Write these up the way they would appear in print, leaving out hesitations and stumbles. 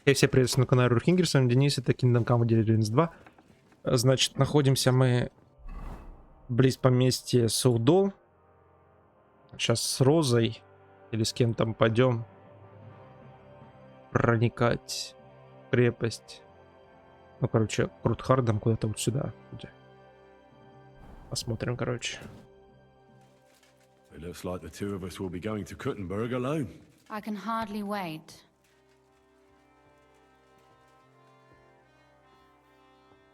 Я все приветствую на канале Рухингер, с вами Денис, это Kingdom Come Deliverance 2. Значит, находимся мы близ поместья Саудол. Сейчас с Розой или с кем там пойдем проникать в крепость. Ну, короче, Крутхардом куда-то вот сюда. Посмотрим, короче. It looks like the two of us will be going to Kuttenberg alone. I can hardly wait.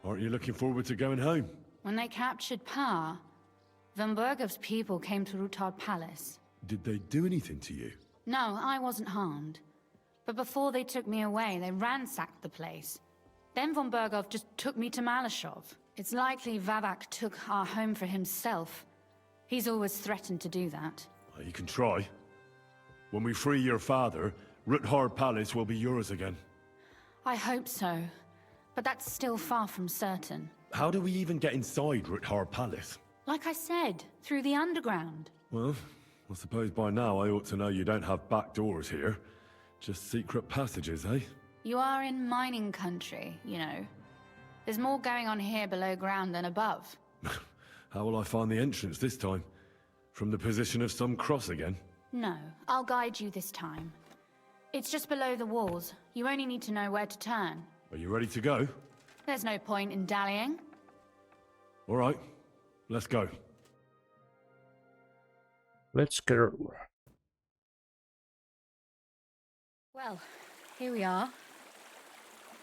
Aren't you looking forward to going home? When they captured Pa, Von Bergov's people came to RUTUBE Palace. Did they do anything to you? No, I wasn't harmed. But before they took me away, they ransacked the place. Then Von Bergov just took me to Malashov. It's likely Vavak took our home for himself. He's always threatened to do that. Well, you can try. When we free your father, RUTUBE Palace will be yours again. I hope so. But that's still far from certain. How do we even get inside RUTUBE Palace? Like I said, through the underground. Well, I suppose by now I ought to know you don't have back doors here. Just secret passages, eh? You are in mining country, you know. There's more going on here below ground than above. How will I find the entrance this time? From the position of some cross again? No, I'll guide you this time. It's just below the walls. You only need to know where to turn. Are you ready to go? There's no point in dallying. All right, let's go. Let's go. Well, here we are.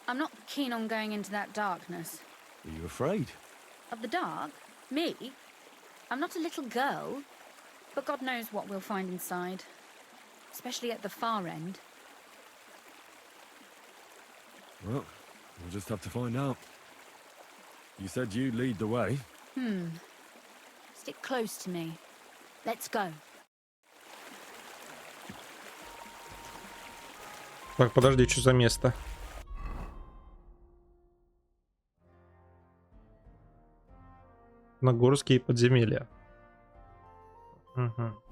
I'm not keen on going into that darkness. Are you afraid? Of the dark? Me? I'm not a little girl. But God knows what we'll find inside. Especially at the far end. Well, we'll just have to find out. You said you'd lead the way. Stick close to me. Let's go. Так, подожди, что за место? Нагорские подземелья. Угу.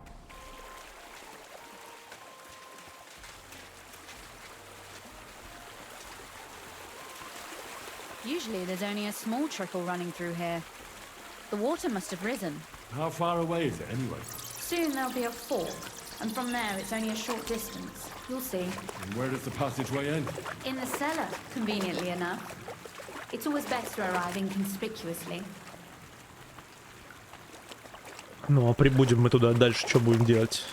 Usually there's only a small trickle running through here. The water must have risen. How far away is it anyway? Soon there'll be a fork, and from there it's only a short distance. You'll see. And where does the passageway end? In the cellar, conveniently enough. It's always best to arrive inconspicuously. Ну, а прибудем мы туда дальше, что будем делать?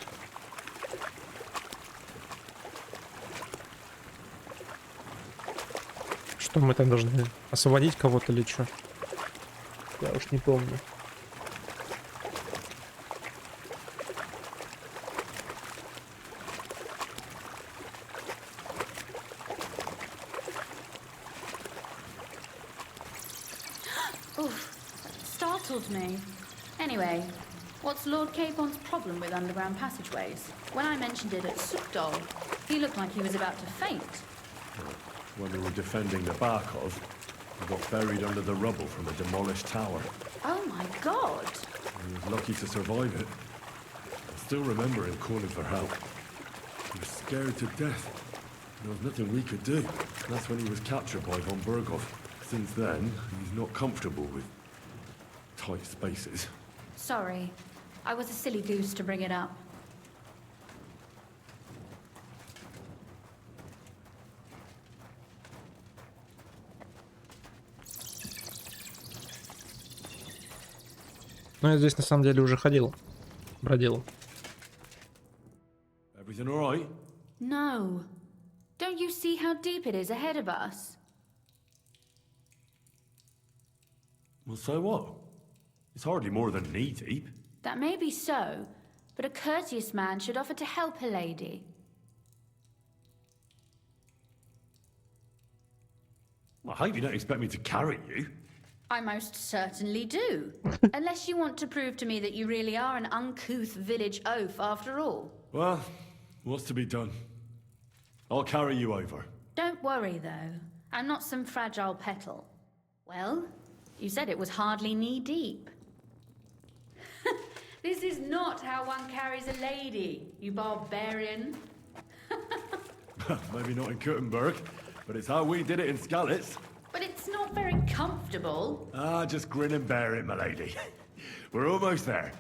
Что мы там должны? Освободить кого-то или что? Я уж не помню. Oof, startled me. Anyway, what's Lord Capon's problem with underground passageways? When I mentioned it at Sukdol, he looked like he was about to faint. When we were defending the Barkov, we got buried under the rubble from a demolished tower. Oh my god! He was lucky to survive it. I still remember him calling for help. He was scared to death. There was nothing we could do. That's when he was captured by Von Bergov. Since then, he's not comfortable with tight spaces. Sorry, I was a silly goose to bring it up. Ну, я здесь на самом деле уже ходил. Бродил. Everything all right? No. Don't you see how deep it is ahead of us? Well, so what? It's hardly more than knee deep. That may be so, but a courteous man should offer to help a lady. I hope you don't expect me to carry you. I most certainly do. Unless you want to prove to me that you really are an uncouth village oaf after all. Well, what's to be done? I'll carry you over. Don't worry, though. I'm not some fragile petal. Well, you said it was hardly knee-deep. This is not how one carries a lady, you barbarian. Maybe not in Kuttenberg. but it's how we did it in Skalitz. But it's not very comfortable. Ah, just grin and bear it, my lady. We're almost there.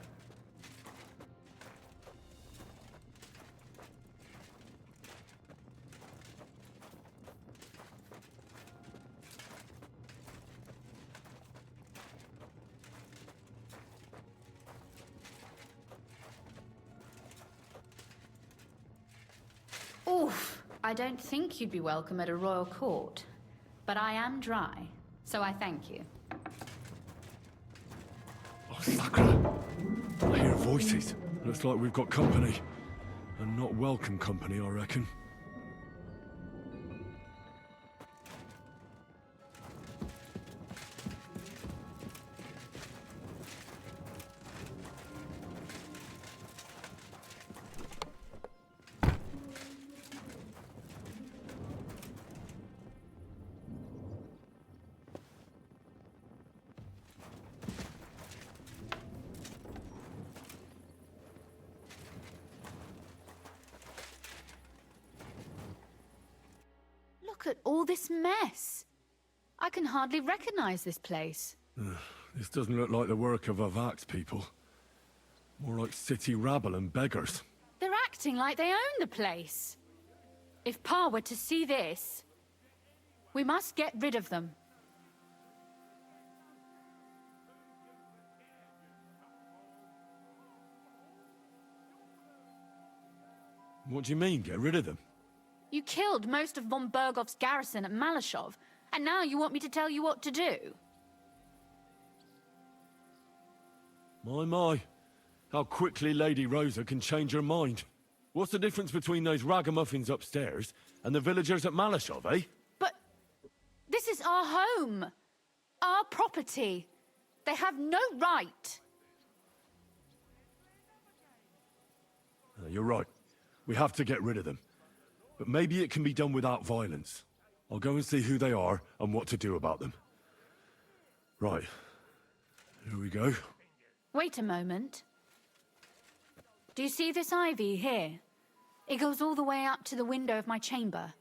Oof, I don't think you'd be welcome at a royal court. But I am dry, so I thank you. Oh, Sakura. I hear voices. Looks like we've got company. And not welcome company, I reckon. Look at all this mess. I can hardly recognize this place. This doesn't look like the work of Avak's people. More like city rabble and beggars. They're acting like they own the place. If Pa were to see this, we must get rid of them. What do you mean, get rid of them? You killed most of von Bergov's garrison at Malashov, and now you want me to tell you what to do? My. How quickly Lady Rosa can change her mind. What's the difference between those ragamuffins upstairs and the villagers at Malashov, eh? But this is our home, our property. They have no right. You're right. We have to get rid of them. But maybe it can be done without violence. I'll go and see who they are and what to do about them. Right. Here we go. Wait a moment. Do you see this ivy here? It goes all the way up to the window of my chamber.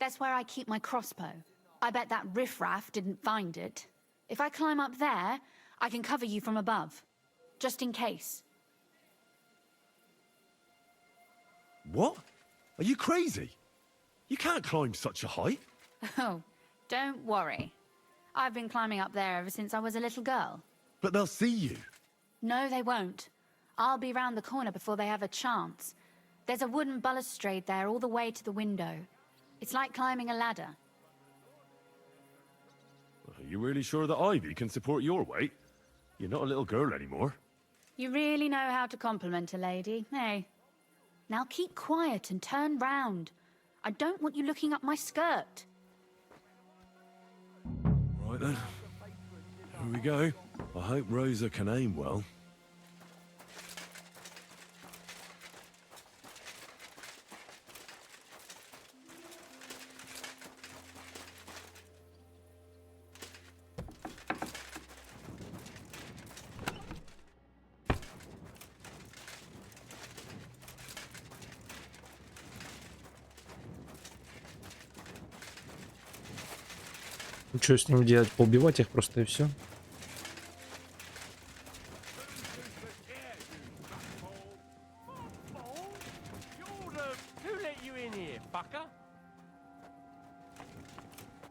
That's where I keep my crossbow. I bet that riffraff didn't find it. If I climb up there, I can cover you from above. Just in case. What? Are you crazy? You can't climb such a height. Oh, don't worry. I've been climbing up there ever since I was a little girl. But they'll see you. No, they won't. I'll be round the corner before they have a chance. There's a wooden balustrade there all the way to the window. It's like climbing a ladder. Are you really sure that Ivy can support your weight? You're not a little girl anymore. You really know how to compliment a lady, eh? Now keep quiet and turn round. I don't want you looking up my skirt. Right then. Here we go. I hope Rosa can aim well. Что с ним делать? Поубивать их просто и все.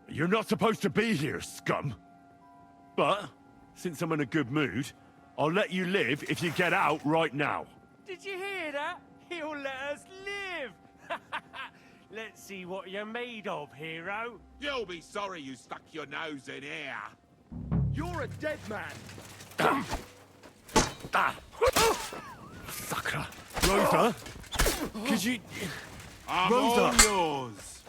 You're not supposed to be here, scum. But, since I'm in a good mood, I'll let you live if you get out right now. Did you hear that? He'll let us live! Let's see what you're made of, hero. You'll be sorry you stuck your nose in here. You're a dead man. Sakura. Rosa? Could you... I'm Rosa. all yours.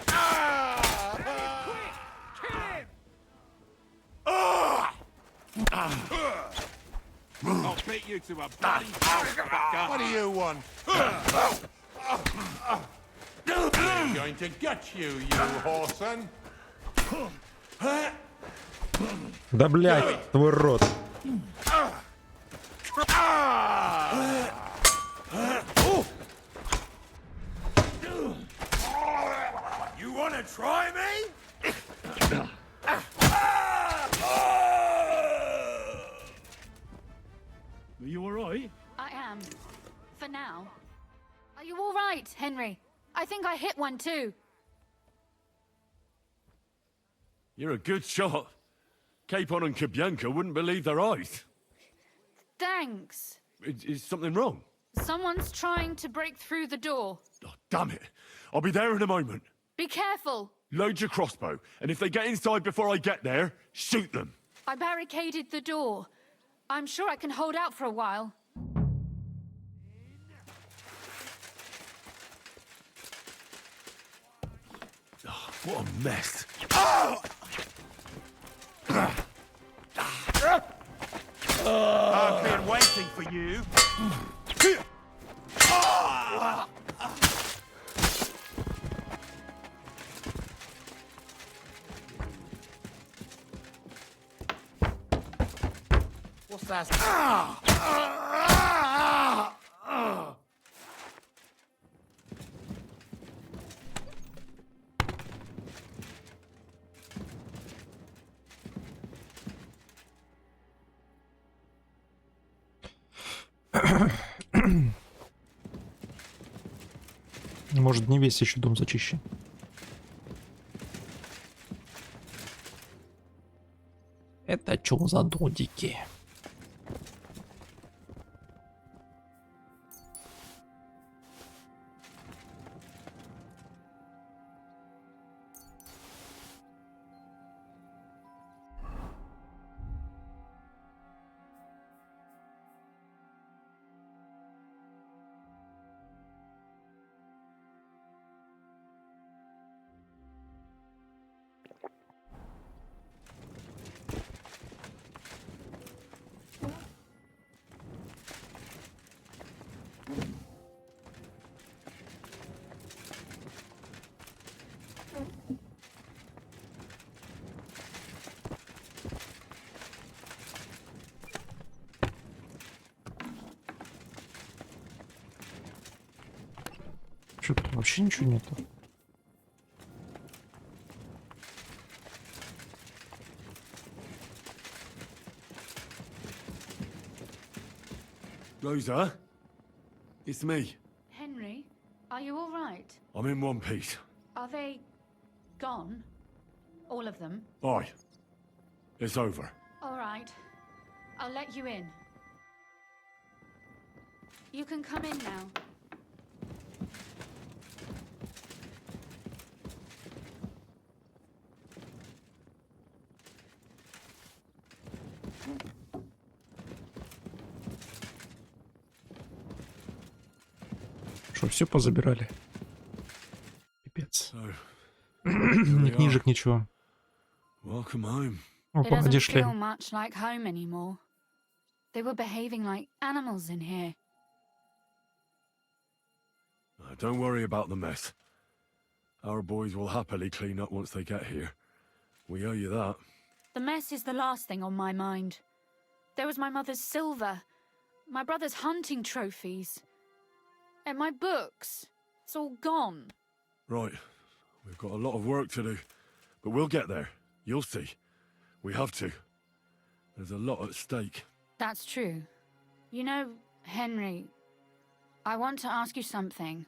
I'll beat you to a bloody house, fucker. What do you want? I'm going to get you, you whoreson. Да блять, твой рот. You want Wanna try me? Are you alright? I am. For now. Are you all right, Henry? I think I hit one too. You're a good shot. Capon and Kabianka wouldn't believe their eyes. Thanks. Is something wrong? Someone's trying to break through the door. Oh, damn it. I'll be there in a moment. Be careful. Load your crossbow, and if they get inside before I get there, shoot them. I barricaded the door. I'm sure I can hold out for a while. Oh, what a mess. I've been waiting for you. What's that? Может, не весь еще дом зачищен. Это чё за додики? Что тут вообще ничего нету? Rosa? It's me. Henry, are you all right? I'm in one piece. Are they gone? All of them? Aye. It's over. All right. I'll let you in. You can come in now. Что, все позабирали? Пипец. So, Ни книжек, ничего. welcome home. О, It doesn't погоди, шлем. feel much like home anymore. They were behaving like animals in here. Don't worry about the mess. Our boys will happily clean up once they get here. We owe you that. The mess is the last thing on my mind. There was my mother's silver, my brother's hunting trophies, and my books. It's all gone. Right. We've got a lot of work to do. But we'll get there. You'll see. We have to. There's a lot at stake. That's true. You know, Henry, I want to ask you something.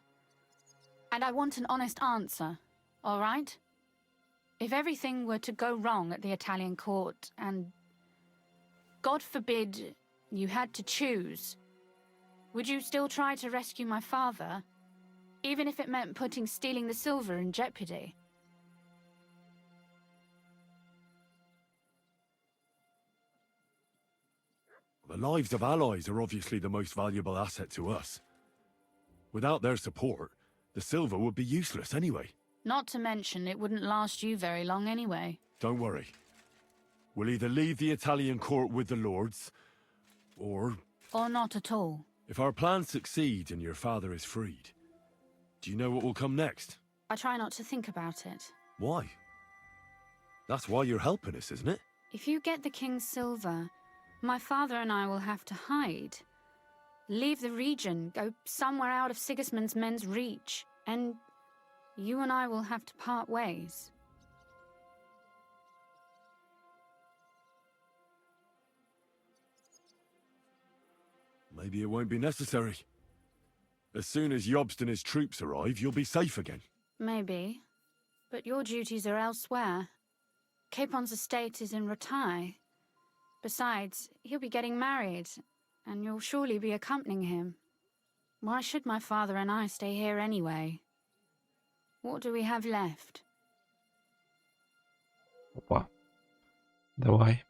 And I want an honest answer, all right? If everything were to go wrong at the Italian court and, God forbid, you had to choose, would you still try to rescue my father, even if it meant putting stealing the silver in jeopardy? The lives of allies are obviously the most valuable asset to us. Without their support, the silver would be useless anyway. Not to mention, it wouldn't last you very long anyway. Don't worry. We'll either leave the Italian court with the lords, or Or not at all. if our plans succeed and your father is freed, do you know what will come next? I try not to think about it. Why? That's why you're helping us, isn't it? If you get the king's silver, my father and I will have to hide. Leave the region, go somewhere out of Sigismund's men's reach, and you and I will have to part ways. Maybe it won't be necessary. As soon as Jobst and his troops arrive, you'll be safe again. Maybe. But your duties are elsewhere. Capon's estate is in RUTUBE. Besides, he'll be getting married, and you'll surely be accompanying him. Why should my father and I stay here anyway? What do we have left? Опа. Давай.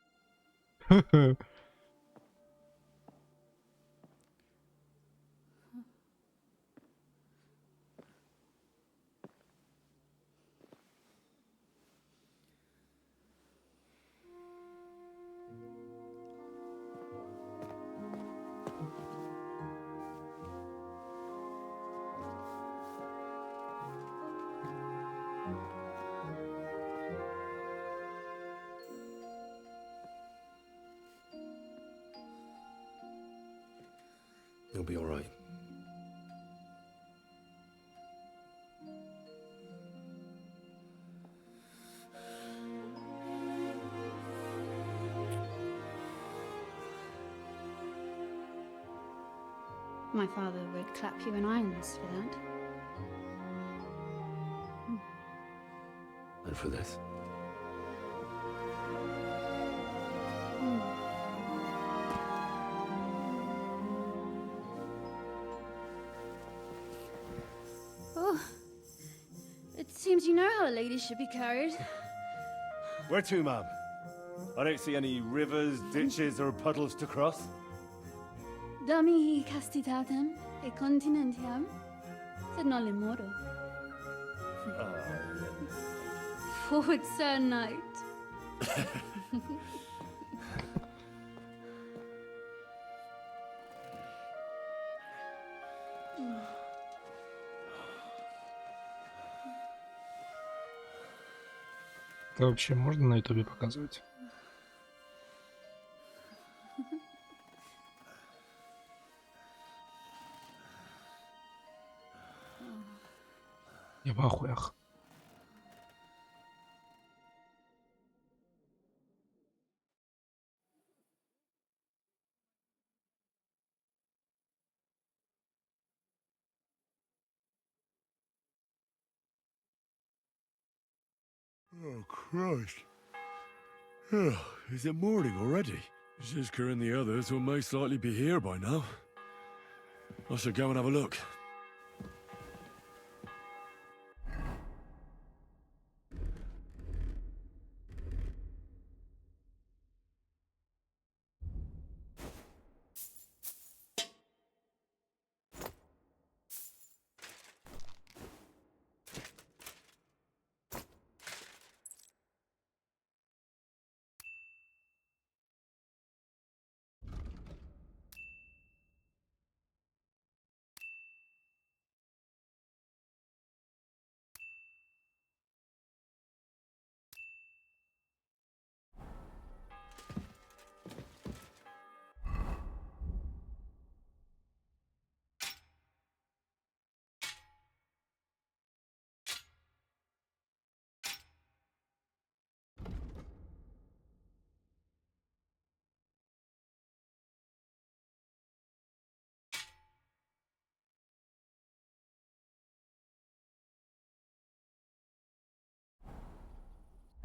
You'll be all right. My father would clap you in irons for that. And for this. Oh, it seems you know how a lady should be carried. Where to, ma'am? I don't see any rivers, ditches, or puddles to cross. Dami castitatem e continentiam, sed non lemoro. Forward, Sir Knight. Это вообще можно на ютубе показывать? Я в ахуях. Oh, Christ. Oh, is it morning already? Zizka and the others will most likely be here by now. I should go and have a look.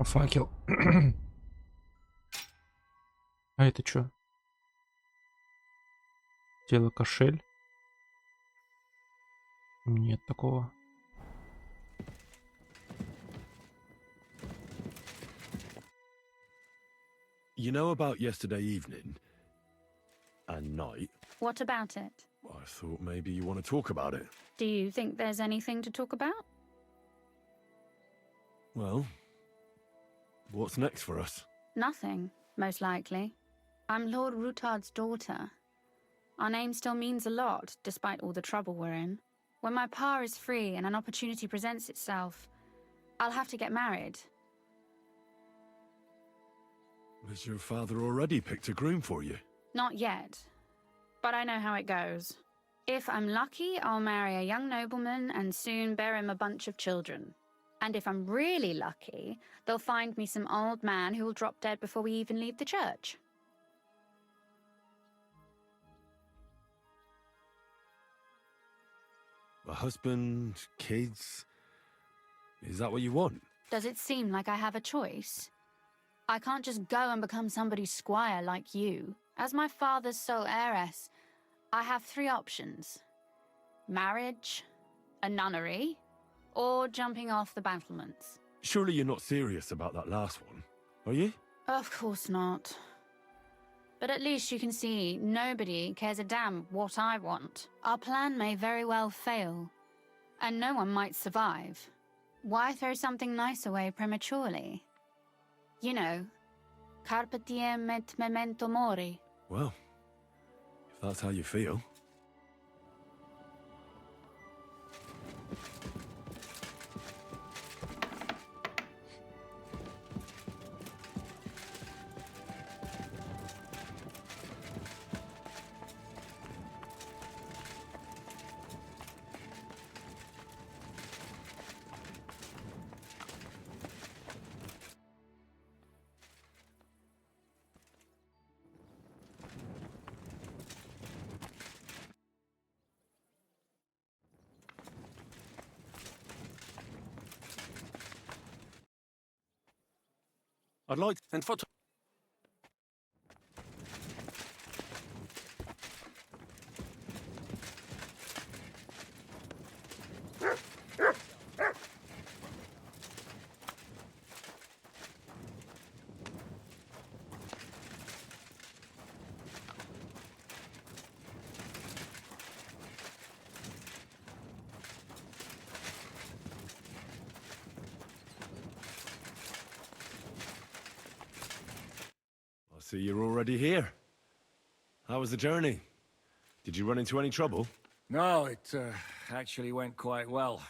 Факел. А это что? Дело кошель? Нет такого. You know about yesterday evening and night? What about it? I thought maybe you want to talk about it. Do you think there's anything to talk about? Well, what's next for us? Nothing, most likely. I'm Lord Rutard's daughter. Our name still means a lot, despite all the trouble we're in. When my pa is free and an opportunity presents itself, I'll have to get married. Has your father already picked a groom for you? Not yet, but I know how it goes. If I'm lucky, I'll marry a young nobleman and soon bear him a bunch of children. And if I'm really lucky, they'll find me some old man who will drop dead before we even leave the church. A husband, kids. Is that what you want? Does it seem like I have a choice? I can't just go and become somebody's squire like you. As my father's sole heiress, I have 3 options. Marriage, a nunnery, or jumping off the battlements. Surely you're not serious about that last one, are you? Of course not. But at least you can see nobody cares a damn what I want. Our plan may very well fail, and no one might survive. Why throw something nice away prematurely? You know, carpe diem et memento mori. Well, if that's how you feel. I'd like and photo. So you're already here. How was the journey? Did you run into any trouble? No, it actually went quite well.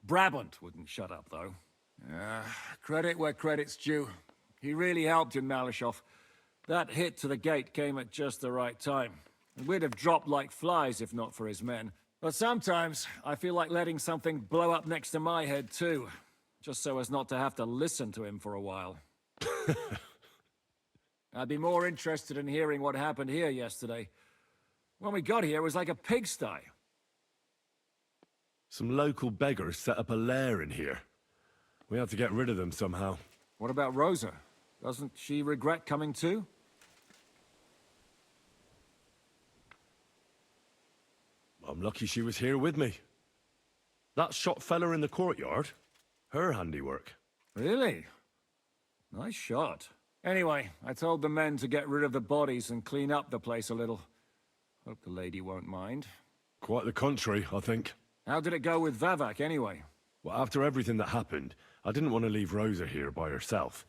Brabant wouldn't shut up, though. Credit where credit's due. He really helped in Malishov. That hit to the gate came at just the right time. We'd have dropped like flies if not for his men. But sometimes I feel like letting something blow up next to my head, too. Just so as not to have to listen to him for a while. I'd be more interested in hearing what happened here yesterday. When we got here, it was like a pigsty. Some local beggars set up a lair in here. We had to get rid of them somehow. What about Rosa? Doesn't she regret coming too? I'm lucky she was here with me. That shot fella in the courtyard, her handiwork. Really? Nice shot. Anyway, I told the men to get rid of the bodies and clean up the place a little. Hope the lady won't mind. Quite the contrary, I think. How did it go with Vavak, anyway? Well, after everything that happened, I didn't want to leave Rosa here by herself.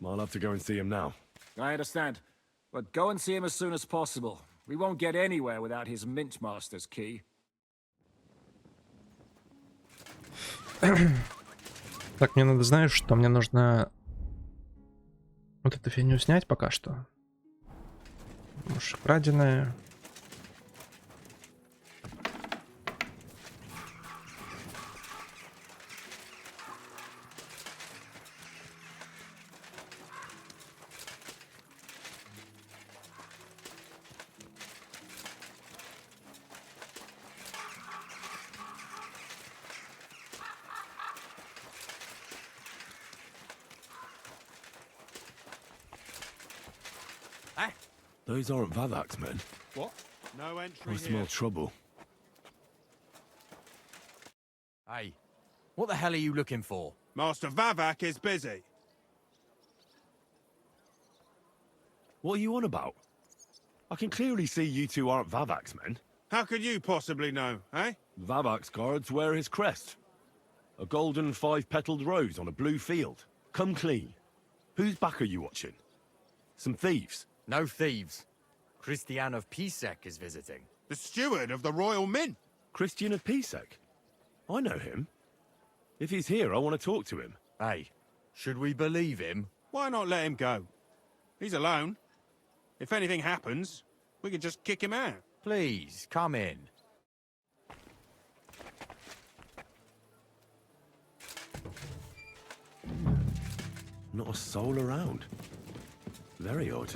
I'll have to go and see him now. I understand. But go and see him as soon as possible. We won't get anywhere without his Mint Master's key. Так, мне надо, знаешь, что мне нужно вот эту фигню снять пока что. Уж краденая. Those aren't Vavak's men. What? No entry I smell trouble. Hey, what the hell are you looking for? Master Vavak is busy. What are you on about? I can clearly see you two aren't Vavak's men. How could you possibly know, eh? Vavak's guards wear his crest. A golden 5-petaled rose on a blue field. Come clean. Whose back are you watching? Some thieves? No thieves. Christian of Pisek is visiting. The steward of the Royal Mint. Christian of Pisek? I know him. If he's here, I want to talk to him. Hey, should we believe him? Why not let him go? He's alone. If anything happens, we can just kick him out. Please, come in. Not a soul around. Very odd.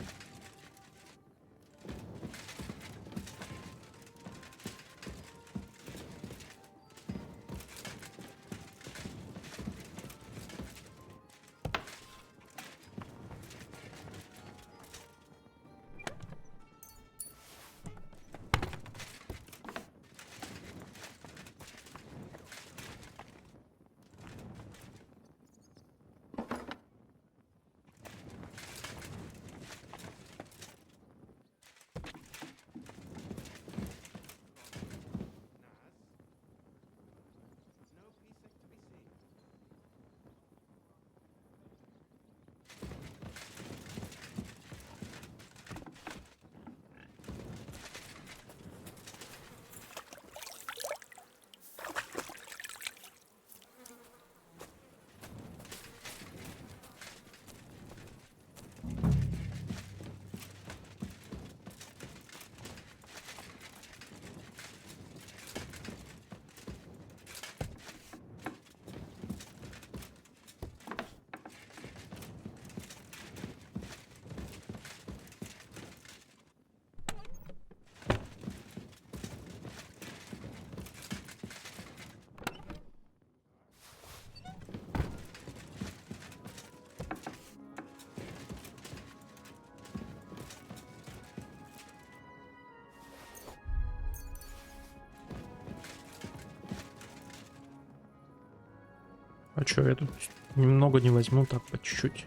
А чё, я тут немного не возьму, так, по чуть-чуть.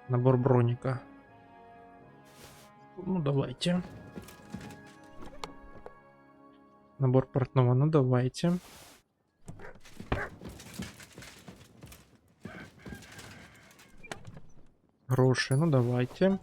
Набор броника. Ну, давайте. Набор портного, ну, давайте. Гроши, ну, давайте.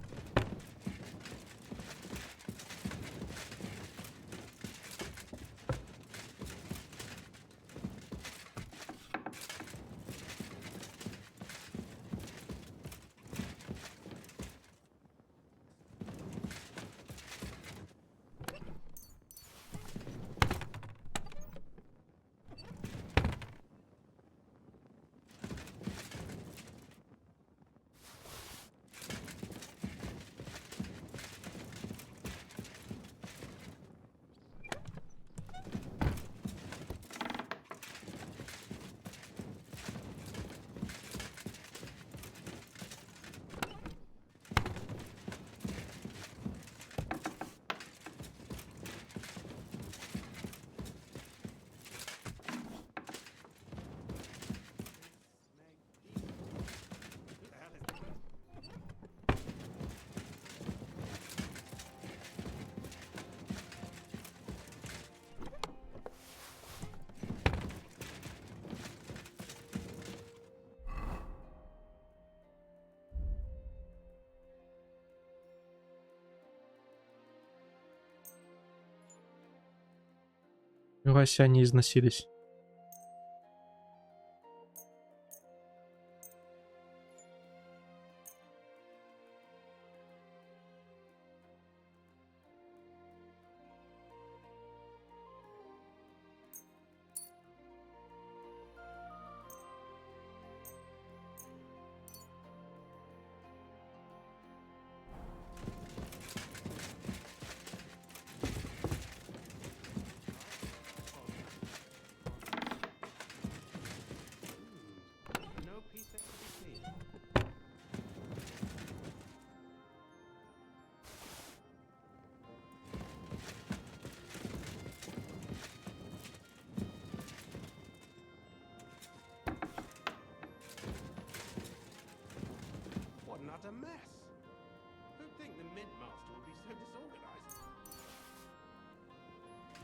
Вася, они износились.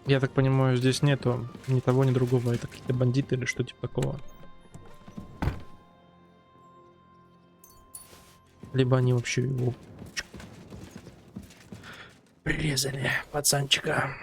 Я так понимаю, здесь нету ни того, ни другого. Это какие-то бандиты или что типа такого. Либо они вообще его прирезали, пацанчика.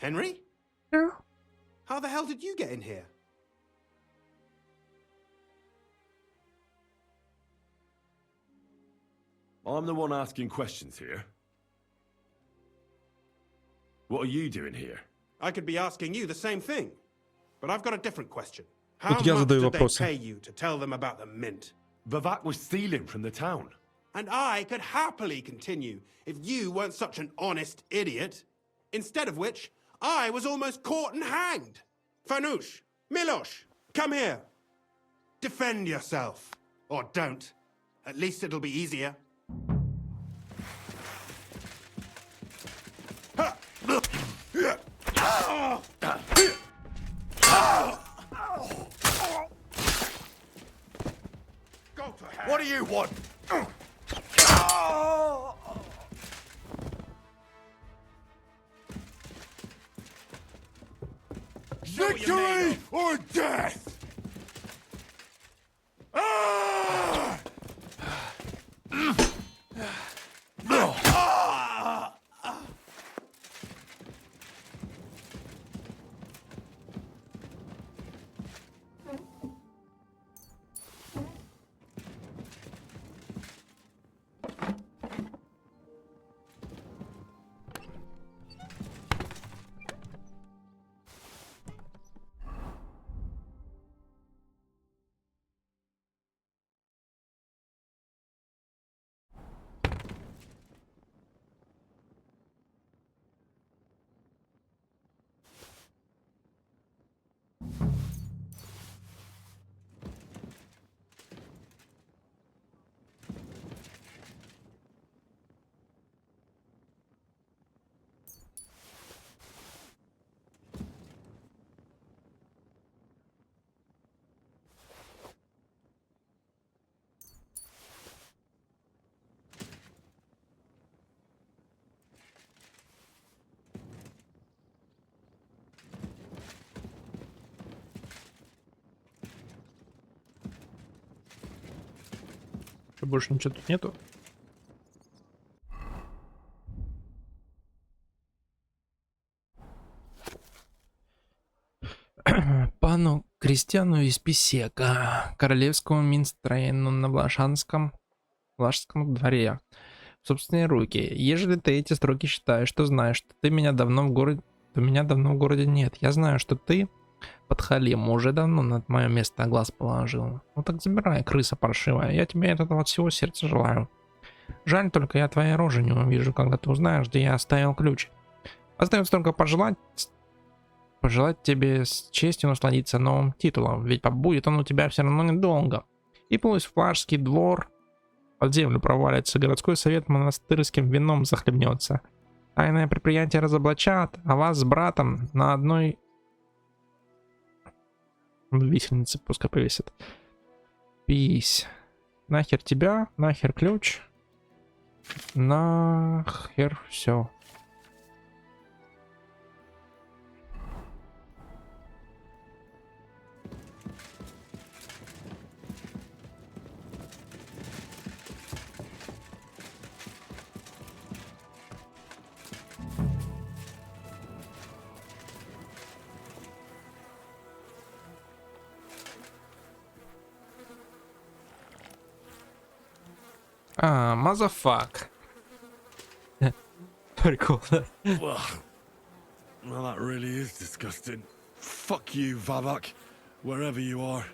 Henry? Yeah. How the hell did you get in here? I'm the one asking questions here. What are you doing here? I could be asking you the same thing, but I've got a different question. How Вот я much задаю did they вопросы. pay you to tell them about the mint? Vivek was stealing from the town. And I could happily continue if you weren't such an honest idiot. Instead of which, I was almost caught and hanged. Fanush, Milosh, come here. Defend yourself. Or don't. At least it'll be easier. What do you want? Victory or death? Что, больше ничего тут нету? Пану Крестьяну из Писека, королевскому минстроену на Влашанском дворе, в собственные руки. Ежели ты эти строки считаешь, что знаешь, что ты меня давно в городе, то меня давно в городе нет. Я знаю, что ты подхалим уже давно над мое место глаз положил. Ну так забирай, крыса паршивая. Я тебе этого от всего сердца желаю. Жаль только, я твоей рожи не увижу, когда ты узнаешь, где я оставил ключ. Остается только пожелать тебе с честью насладиться новым титулом, ведь побудет он у тебя все равно недолго. И пусть в Влажский двор под землю провалится, городской совет монастырским вином захлебнется. Тайное предприятие разоблачат, а вас с братом на одной висельнице пускай повесят. Пись. Нахер тебя, нахер ключ, нахер все. А, мазафак. Прикольно. Well, that really is disgusting. Fuck you, Vavak, wherever you are.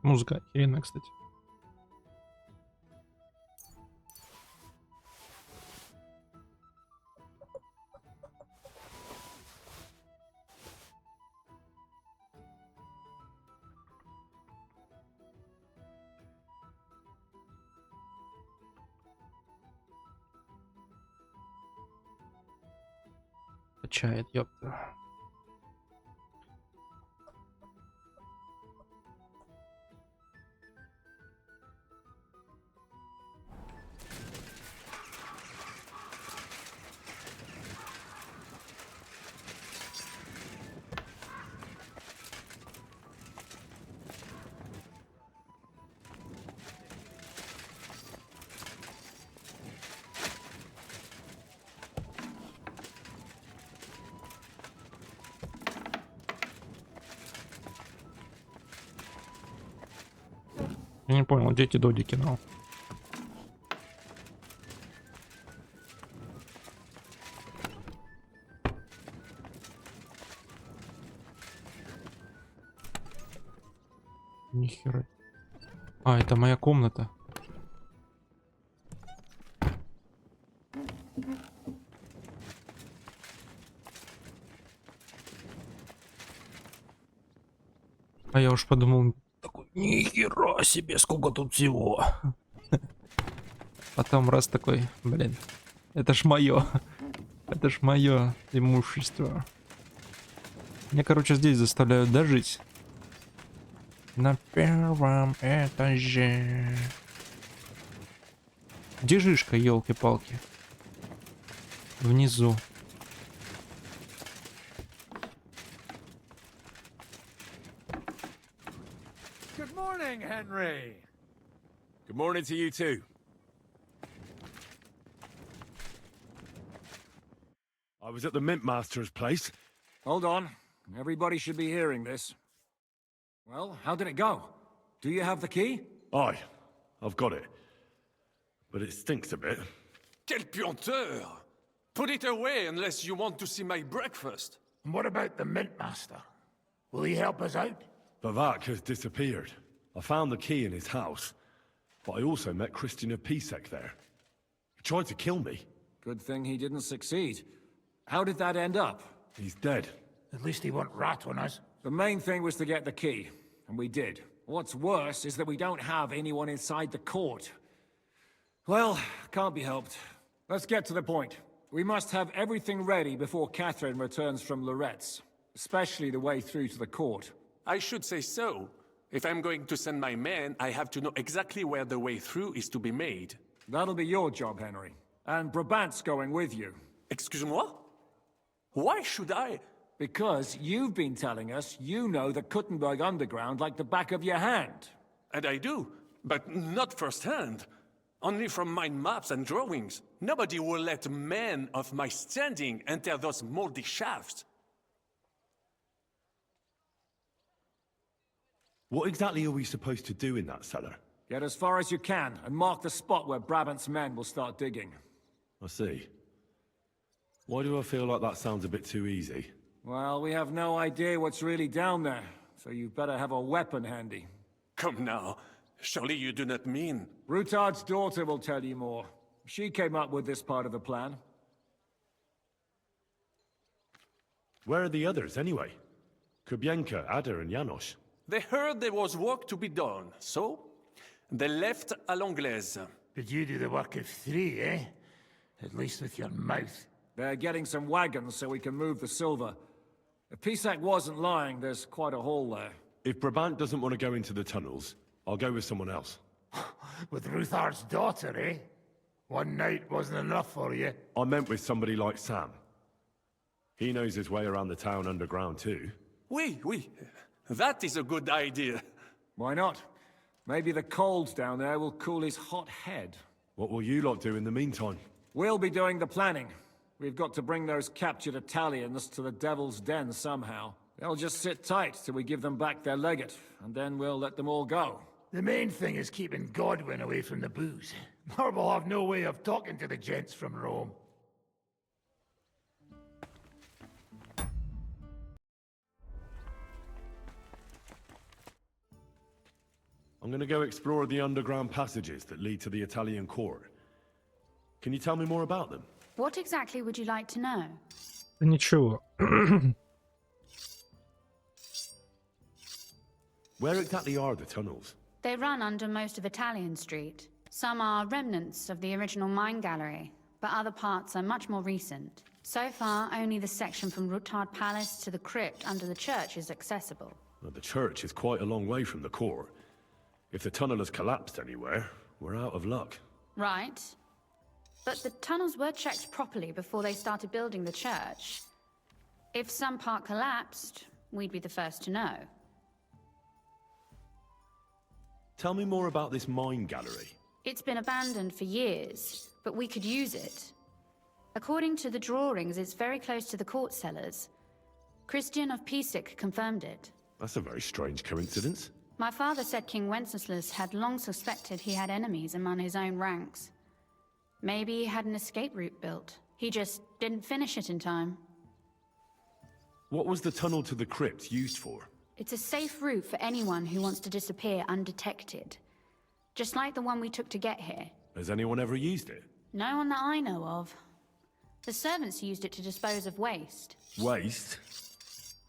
Музыка охеренная, кстати. Качает, ёпта. Я не понял, где эти додики, ну. Нихера. А, это моя комната. А я уж подумал, такой, нихера себе, сколько тут всего. Потом раз такой, блин, это ж мое. Это ж мое имущество. Меня, короче, здесь заставляют дожить. На первом этаже. Где жишка, елки-палки? Внизу. Good morning, Henry. Good morning to you too. I was at the Mint Master's place. Hold on. Everybody should be hearing this. Well, how did it go? Do you have the key? Aye, I've got it. But it stinks a bit. Quelle puanteur! Put it away unless you want to see my breakfast. And what about the Mint Master? Will he help us out? Vavak has disappeared. I found the key in his house, but I also met Christina Pisek there. He tried to kill me. Good thing he didn't succeed. How did that end up? He's dead. At least he won't rat on us. The main thing was to get the key, and we did. What's worse is that we don't have anyone inside the court. Well, can't be helped. Let's get to the point. We must have everything ready before Catherine returns from Lorette's, especially the way through to the court. I should say so. If I'm going to send my men, I have to know exactly where the way through is to be made. That'll be your job, Henry. And Brabant's going with you. Excuse-moi? Why should I? Because you've been telling us you know the Kuttenberg Underground like the back of your hand. And I do, but not firsthand. Only from mind maps and drawings. Nobody will let men of my standing enter those moldy shafts. What exactly are we supposed to do in that cellar? Get as far as you can and mark the spot where Brabant's men will start digging. I see. Why do I feel like that sounds a bit too easy? Well, we have no idea what's really down there, so you've better have a weapon handy. Come now. Surely you do not mean... Rutard's daughter will tell you more. She came up with this part of the plan. Where are the others, anyway? Kubienka, Ada, and Janos. They heard there was work to be done, so they left à l'anglaise. But you do the work of three, eh? At least with your mouth. They're getting some wagons so we can move the silver. If Pisak wasn't lying, there's quite a haul there. If Brabant doesn't want to go into the tunnels, I'll go with someone else. With Ruthard's daughter, eh? One night wasn't enough for you. I meant with somebody like Sam. He knows his way around the town underground too. Oui. That is a good idea. Why not? Maybe the cold down there will cool his hot head. What will you lot do in the meantime? We'll be doing the planning. We've got to bring those captured Italians to the Devil's Den somehow. They'll just sit tight till we give them back their legate, and then we'll let them all go. The main thing is keeping Godwin away from the booze. Or we'll have no way of talking to the gents from Rome. I'm gonna go explore the underground passages that lead to the Italian court. Can you tell me more about them? What exactly would you like to know? Ничего. Where exactly are the tunnels? They run under most of Italian Street. Some are remnants of the original mine gallery, but other parts are much more recent. So far, only the section from RUTUBE Palace to the crypt under the church is accessible. Well, the church is quite a long way from the court. If the tunnel has collapsed anywhere, we're out of luck. Right. But the tunnels were checked properly before they started building the church. If some part collapsed, we'd be the first to know. Tell me more about this mine gallery. It's been abandoned for years, but we could use it. According to the drawings, it's very close to the court cellars. Christian of Pisek confirmed it. That's a very strange coincidence. My father said King Wenceslas had long suspected he had enemies among his own ranks. Maybe he had an escape route built. He just didn't finish it in time. What was the tunnel to the crypt used for? It's a safe route for anyone who wants to disappear undetected. Just like the one we took to get here. Has anyone ever used it? No one that I know of. The servants used it to dispose of waste. Waste?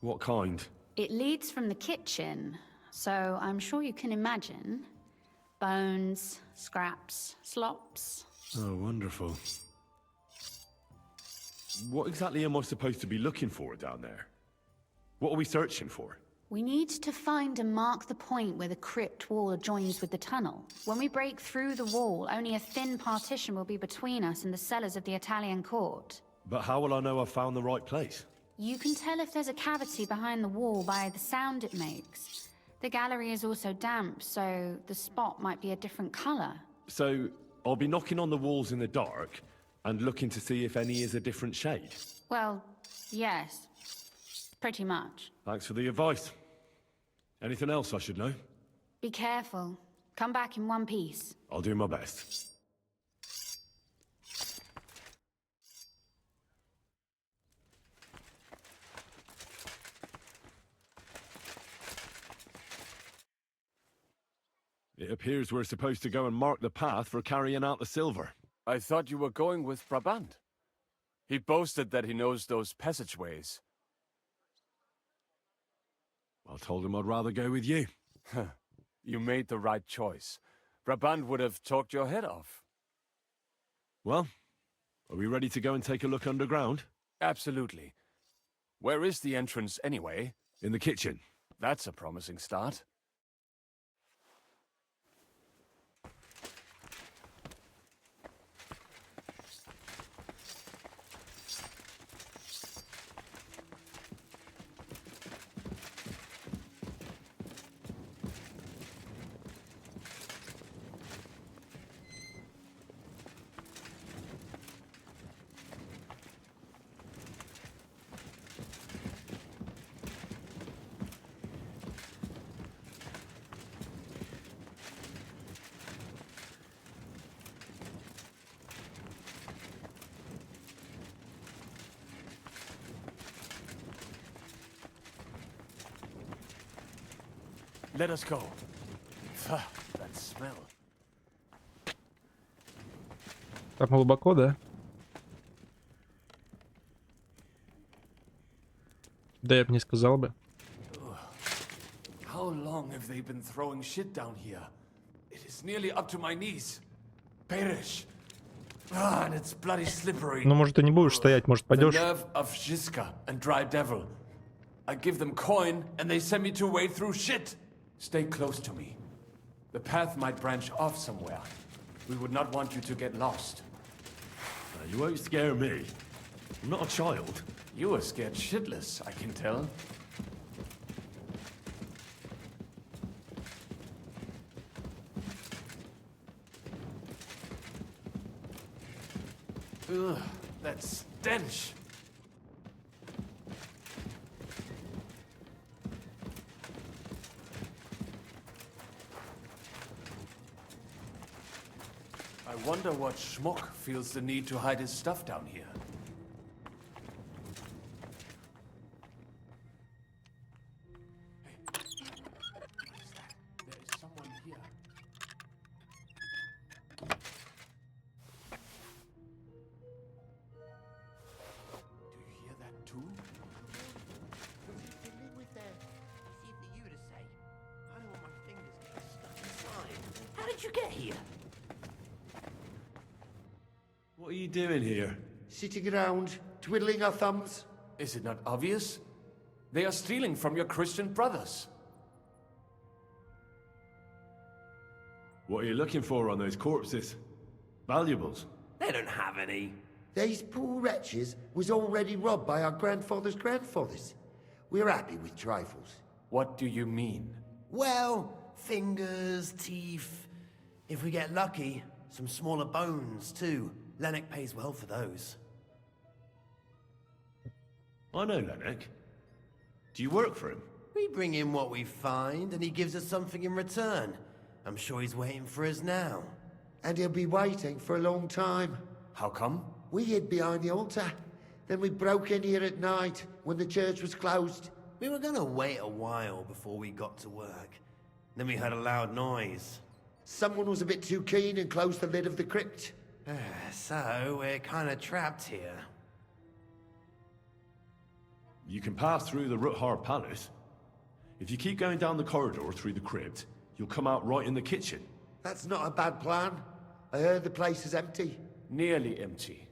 What kind? It leads from the kitchen, so I'm sure you can imagine. Bones, scraps, slops. Oh, wonderful. What exactly am I supposed to be looking for down there? What are we searching for? We need to find and mark the point where the crypt wall joins with the tunnel. When we break through the wall, only a thin partition will be between us and the cellars of the Italian court. But how will I know I've found the right place? You can tell if there's a cavity behind the wall by the sound it makes. The gallery is also damp, so the spot might be a different color. So, I'll be knocking on the walls in the dark and looking to see if any is a different shade? Well, yes. Pretty much. Thanks for the advice. Anything else I should know? Be careful. Come back in one piece. I'll do my best. It appears we're supposed to go and mark the path for carrying out the silver. I thought you were going with Brabant. He boasted that he knows those passageways. I told him I'd rather go with you. You made the right choice. Brabant would have talked your head off. Well, are we ready to go and take a look underground? Absolutely. Where is the entrance anyway? In the kitchen. That's a promising start. Let us go. That smell. Там глубоко, да? Да, я бы не сказал бы. How long have they been throwing shit down here? It is nearly up to my knees. Perish. And it's bloody slippery. Ну, может, ты не будешь стоять, может, пойдешь. The nerve of Žižka and Dry Devil. I give them coin, and they send me to wade through shit. Stay close to me. The path might branch off somewhere. We would not want you to get lost. You won't scare me. I'm not a child. You are scared shitless, I can tell. Ugh, that stench. I wonder what schmuck feels the need to hide his stuff down here. Hey. What is that? There is someone here. you get here? What are you doing here? Sitting around, twiddling our thumbs. Is it not obvious? They are stealing from your Christian brothers. What are you looking for on those corpses? Valuables? They don't have any. These poor wretches was already robbed by our grandfather's grandfathers. We're happy with trifles. What do you mean? Well, fingers, teeth. If we get lucky, some smaller bones too. Lennox pays well for those. I know Lennox. Do you work for him? We bring him what we find, and he gives us something in return. I'm sure he's waiting for us now. And he'll be waiting for a long time. How come? We hid behind the altar. Then we broke in here at night, when the church was closed. We were gonna wait a while before we got to work. Then we heard a loud noise. Someone was a bit too keen and closed the lid of the crypt. So, we're kinda trapped here. You can pass through the RUTUBE Palace. If you keep going down the corridor through the crypt, you'll come out right in the kitchen. That's not a bad plan. I heard the place is empty. Nearly empty.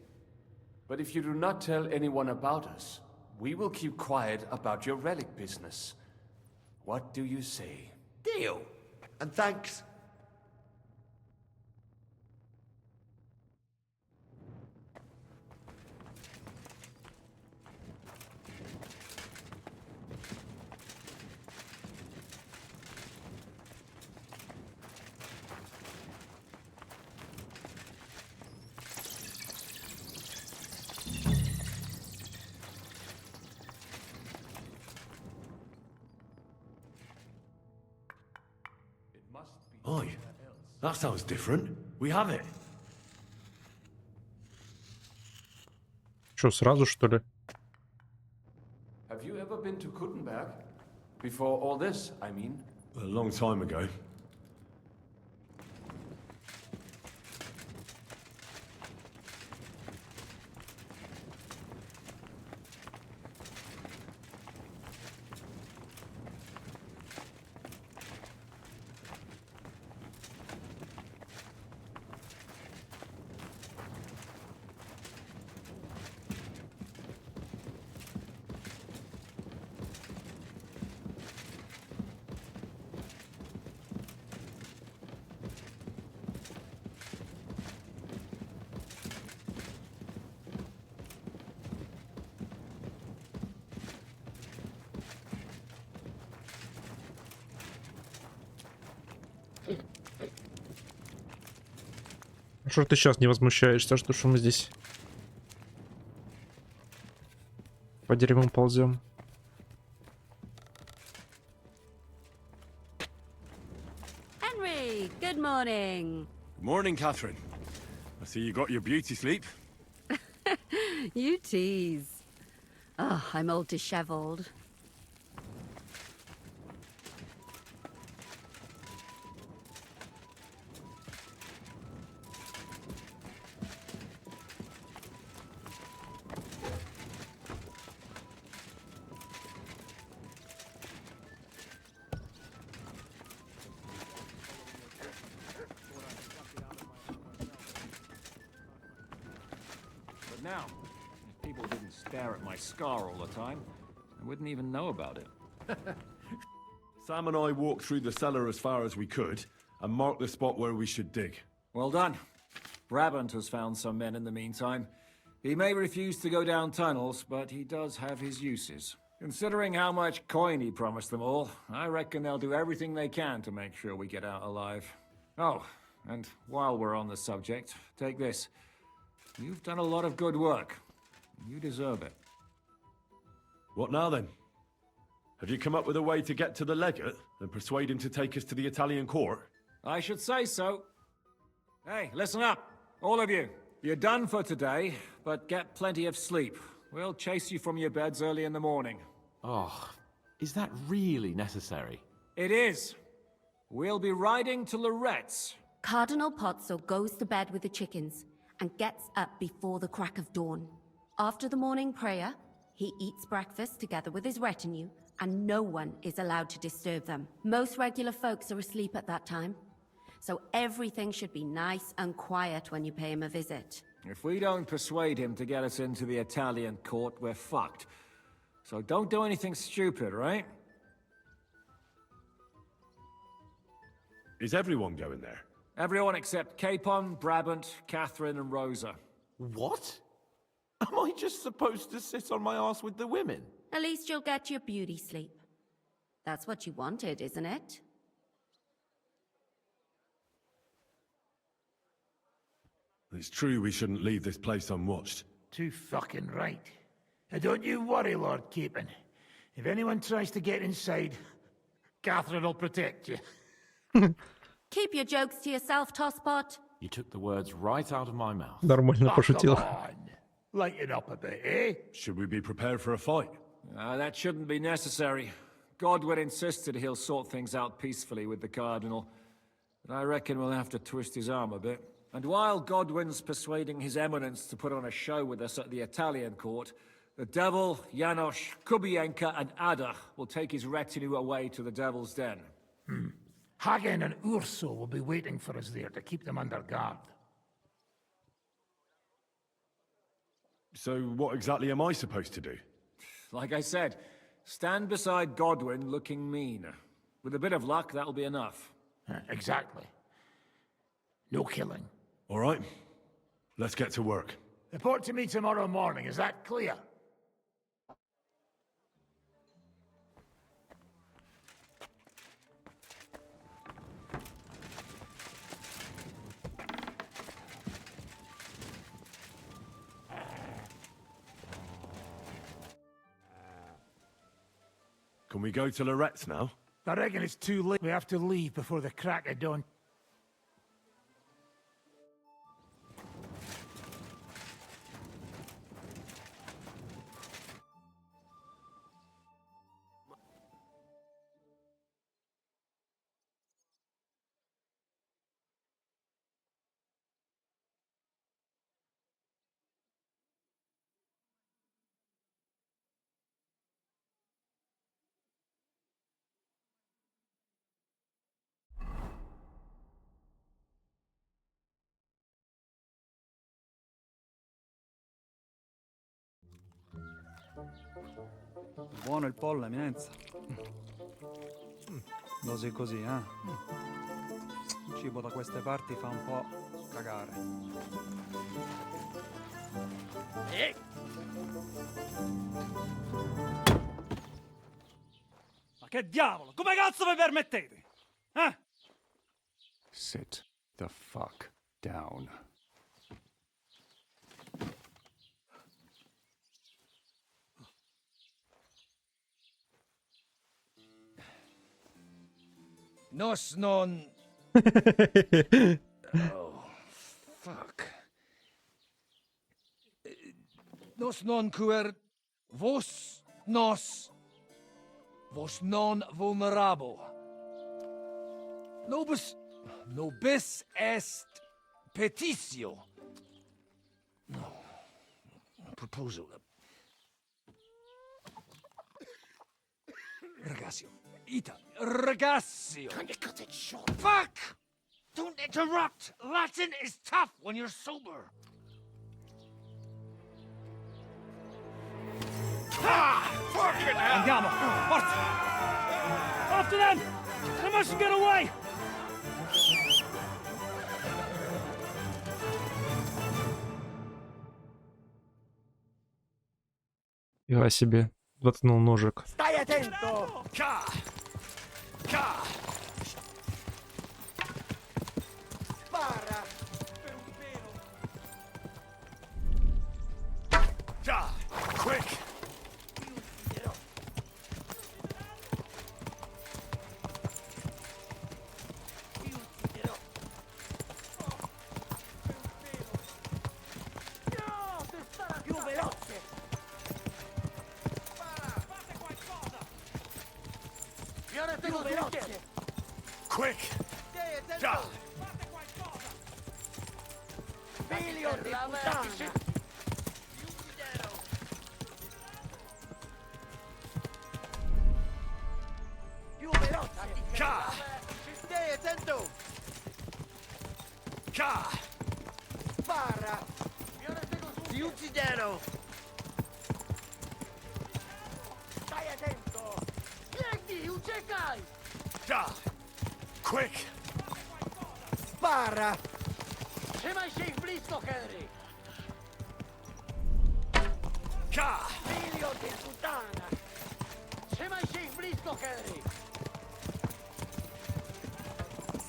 But if you do not tell anyone about us, we will keep quiet about your relic business. What do you say? Deal. And thanks. Oi, that sounds different. We have it. Что, сразу, что ли? Have you ever been to Kuttenberg? Before all this, I mean. A long time ago. Что ты сейчас не возмущаешься, что мы здесь по деревам ползем? Henry, good morning. Morning, Catherine. I see you got your beauty sleep. You tease. Oh, I'm all disheveled. Now, if people didn't stare at my scar all the time, I wouldn't even know about it. Sam and I walked through the cellar as far as we could and marked the spot where we should dig. Well done. Brabant has found some men in the meantime. He may refuse to go down tunnels, but he does have his uses. Considering how much coin he promised them all, I reckon they'll do everything they can to make sure we get out alive. Oh, and while we're on the subject, take this. You've done a lot of good work. You deserve it. What now then? Have you come up with a way to get to the legate and persuade him to take us to the Italian court? I should say so. Hey, listen up, all of you. You're done for today, but get plenty of sleep. We'll chase you from your beds early in the morning. Oh, is that really necessary? It is. We'll be riding to Lorette's. Cardinal Pozzo goes to bed with the chickens and gets up before the crack of dawn. After the morning prayer, he eats breakfast together with his retinue, and no one is allowed to disturb them. Most regular folks are asleep at that time. So everything should be nice and quiet when you pay him a visit. If we don't persuade him to get us into the Italian court, we're fucked. So don't do anything stupid, right? Is everyone going there? Everyone except Capon, Brabant, Catherine, and Rosa. What? Am I just supposed to sit on my ass with the women? At least you'll get your beauty sleep. That's what you wanted, isn't it? It's true we shouldn't leave this place unwatched. Too fucking right. Now don't you worry, Lord Capon. If anyone tries to get inside, Catherine will protect you. Keep your jokes to yourself, Tosspot. You took the words right out of my mouth. Нормально пошутил. Come on. Lighten up a bit, eh? Should we be prepared for a fight? That shouldn't be necessary. Godwin insisted he'll sort things out peacefully with the Cardinal. But I reckon we'll have to twist his arm a bit. And while Godwin's persuading His Eminence to put on a show with us at the Italian court, the Devil, Janosch, Kubienka, and Ada will take his retinue away to the Devil's Den. Hagen and Urso will be waiting for us there to keep them under guard. So what exactly am I supposed to do? Like I said, stand beside Godwin looking mean. With a bit of luck, that'll be enough. Exactly. No killing. All right, let's get to work. Report to me tomorrow morning, is that clear? Can we go to Lorette's now? I reckon it's too late. We have to leave before the crack of dawn. Buono il pollo, eminenza. Dosi così, eh? Il cibo da queste parti fa un po' cagare. Ma che diavolo? Come cazzo vi permettete? Eh? Sit the fuck down. Nos non... Oh, fuck. Nos non quer... Vos nos... Vos non vulnerabo. Nobis est petitio. No. Proposal. Ragazio. Ita. Ragazio. Can you cut it short? Fuck! Don't interrupt! Latin is tough when you're sober. Ah! Fucking hell! Andiamo! Forza! After them! They mustn't get away! Я себе воткнул ножик. Stai attento! Ca! Ca! Spara! Per un pelo! Ca! Quick! Quick! Già! Figlio di puttana! Più veloce! Già! Stai attento! Spara! Ti ucciderò! Stai attento! Vieni, uciekaj! Quick! Spara! Trzymaj się ich blisko, Henry! Milion di puttana! Trzymaj się ich blisko, Henry!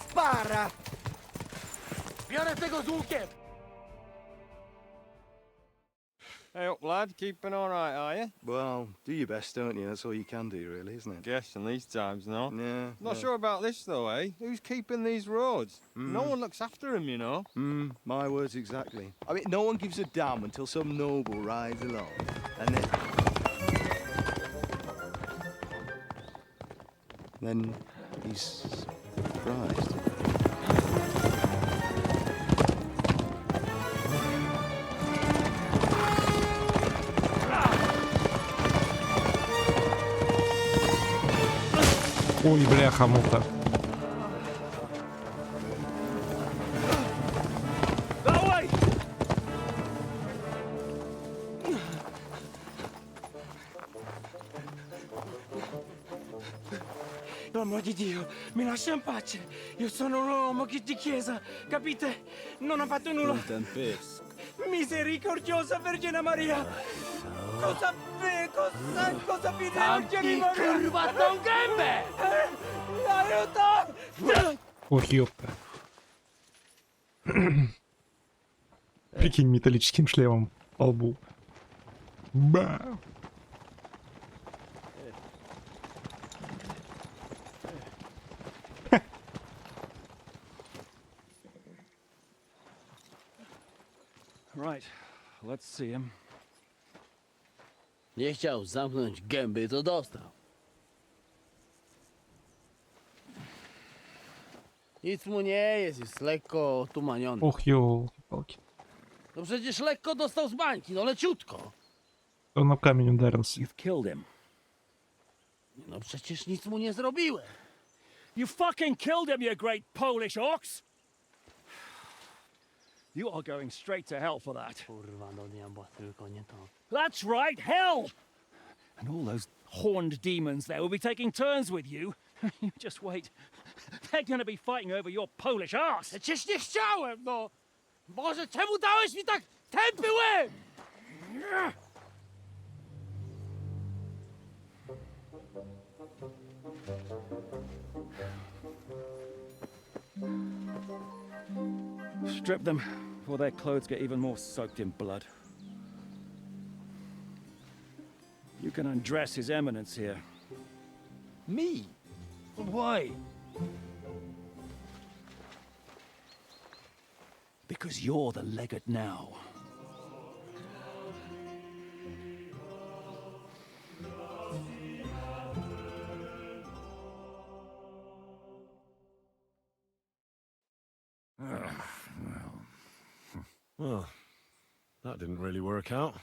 Spara! Biorę tego z łukiem! Hey up, lad. Keeping all right, are you? Well, do your best, don't you? That's all you can do, really, isn't it? Guess in these times, no? Yeah. Not sure about this, though, eh? Who's keeping these roads? No one looks after them, you know? My words exactly. I mean, no one gives a damn until some noble rides along, and then he's surprised. Ой, бляха-муха. L'uomo di Dio, mi lascia in pace. Io sono un uomo di chiesa, capite? Non ho fatto nulla. Misericordiosa Vergine Maria. Cosa pide Vergine Maria? Kurwa, tą gębę! Aiuto! Ох, ёпта. Прикинь, металлическим шлемом по лбу. Ба! Right, let's see him. Nie chciał zamknąć gęby, to dostał. Nic mu nie jest lekko otumaniony. Ох, ёлки-палки. No przecież lekko dostał z bańki, no leciutko. Он об камень ударился. You've killed him. No przecież nic mu nie zrobiłem. You fucking killed him, you great Polish ox! You are going straight to hell for that. Kurwa, do nieba, tylko nie to. That's right, hell! And all those horned demons there will be taking turns with you. You just wait. They're gonna be fighting over your Polish arse. Przecież nie chciałem, no! Boże, czemu dałeś mi tak tępy łeb? Strip them before their clothes get even more soaked in blood. You can undress His Eminence here. Me? Why? Because you're the legate now. Well, that didn't really work out.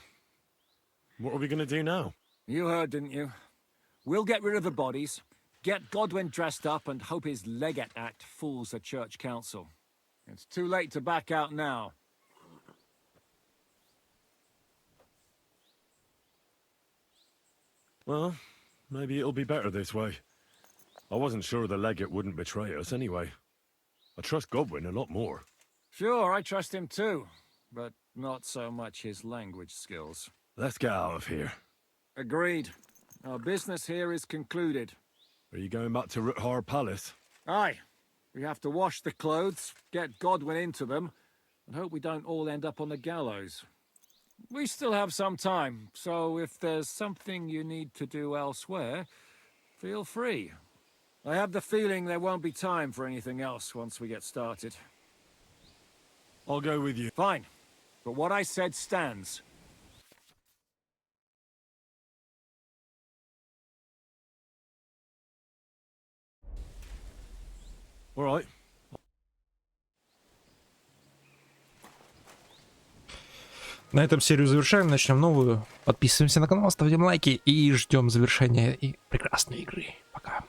What are we going to do now? You heard, didn't you? We'll get rid of the bodies, get Godwin dressed up, and hope his Legate Act fools the Church Council. It's too late to back out now. Well, maybe it'll be better this way. I wasn't sure the legate wouldn't betray us anyway. I trust Godwin a lot more. Sure, I trust him too, but not so much his language skills. Let's get out of here. Agreed. Our business here is concluded. Are you going back to Ruthar Palace? Aye. We have to wash the clothes, get Godwin into them, and hope we don't all end up on the gallows. We still have some time, so if there's something you need to do elsewhere, feel free. I have the feeling there won't be time for anything else once we get started. I'll go with you. Fine. But what I said stands. All right. На этом серию завершаем, начнем новую. Подписываемся на канал, ставим лайки и ждем завершения и прекрасной игры. Пока.